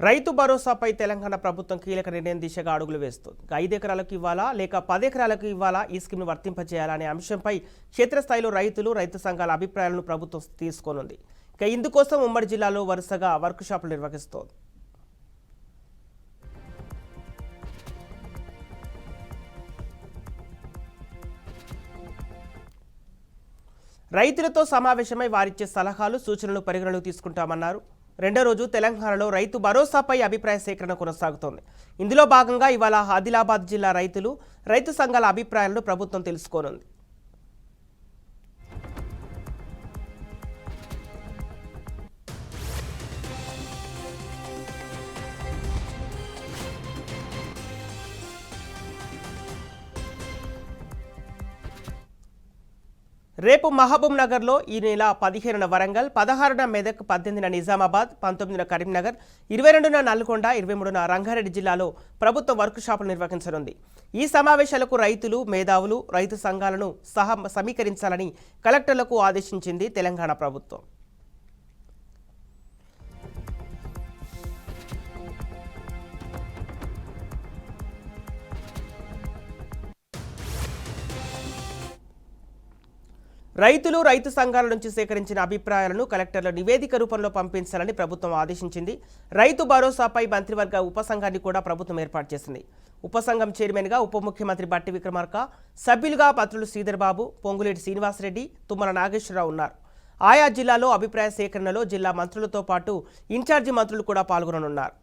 రైతు భరోసాపై తెలంగాణ ప్రభుత్వం కీలక నిర్ణయం దిశగా అడుగులు వేస్తుంది. 5 ఎకరాలకు ఇవ్వాలా లేక 10 ఎకరాలకు ఇవ్వాలా ఈ స్కీమ్ను వర్తింపజేయాలనే అంశంపై క్షేత్రస్థాయిలో రైతు సంఘాల అభిప్రాయాలను ప్రభుత్వం తీసుకోనుంది. ఇందుకోసం ఉమ్మడి జిల్లాలో వరుసగా వర్క్ షాపులు నిర్వహిస్తోంది. రైతులతో సమావేశమై వారిచ్చే సలహాలు సూచనలు పరిగణలోకి తీసుకుంటామన్నారు. రెండో రోజు తెలంగాణలో రైతు భరోసాపై అభిప్రాయ సేకరణ కొనసాగుతోంది. ఇందులో భాగంగా ఇవాళ ఆదిలాబాద్ జిల్లా రైతు సంఘాల అభిప్రాయాలను ప్రభుత్వం తెలుసుకోనుంది. రేపు మహబూబ్ నగర్లో ఈ నెల 15న వరంగల్, 16న మెదక్, 18న నిజామాబాద్, 19న కరీంనగర్, 22న నల్గొండ, 23న రంగారెడ్డి జిల్లాలో ప్రభుత్వం వర్క్ షాపులు నిర్వహించనుంది. ఈ సమావేశాలకు రైతులు, మేధావులు, రైతు సంఘాలను సమీకరించాలని కలెక్టర్లకు ఆదేశించింది తెలంగాణ ప్రభుత్వం. రైతు సంఘాల నుంచి సేకరించిన అభిప్రాయాలను కలెక్టర్ల నివేదిక రూపంలో పంపించాలని ప్రభుత్వం ఆదేశించింది. రైతు భరోసాపై మంత్రివర్గ ఉపసంఘాన్ని కూడా ప్రభుత్వం ఏర్పాటు చేసింది. ఉపసంఘం చైర్మన్గా ఉప ముఖ్యమంత్రి బట్టి విక్రమార్క, సభ్యులుగా పత్రులు శ్రీధర్ బాబు, పొంగులేటి శ్రీనివాసరెడ్డి, తుమ్మల నాగేశ్వరరావు ఉన్నారు. ఆయా జిల్లాలో అభిప్రాయ సేకరణలో జిల్లా మంత్రులతో పాటు ఇన్ఛార్జి మంత్రులు కూడా పాల్గొననున్నారు.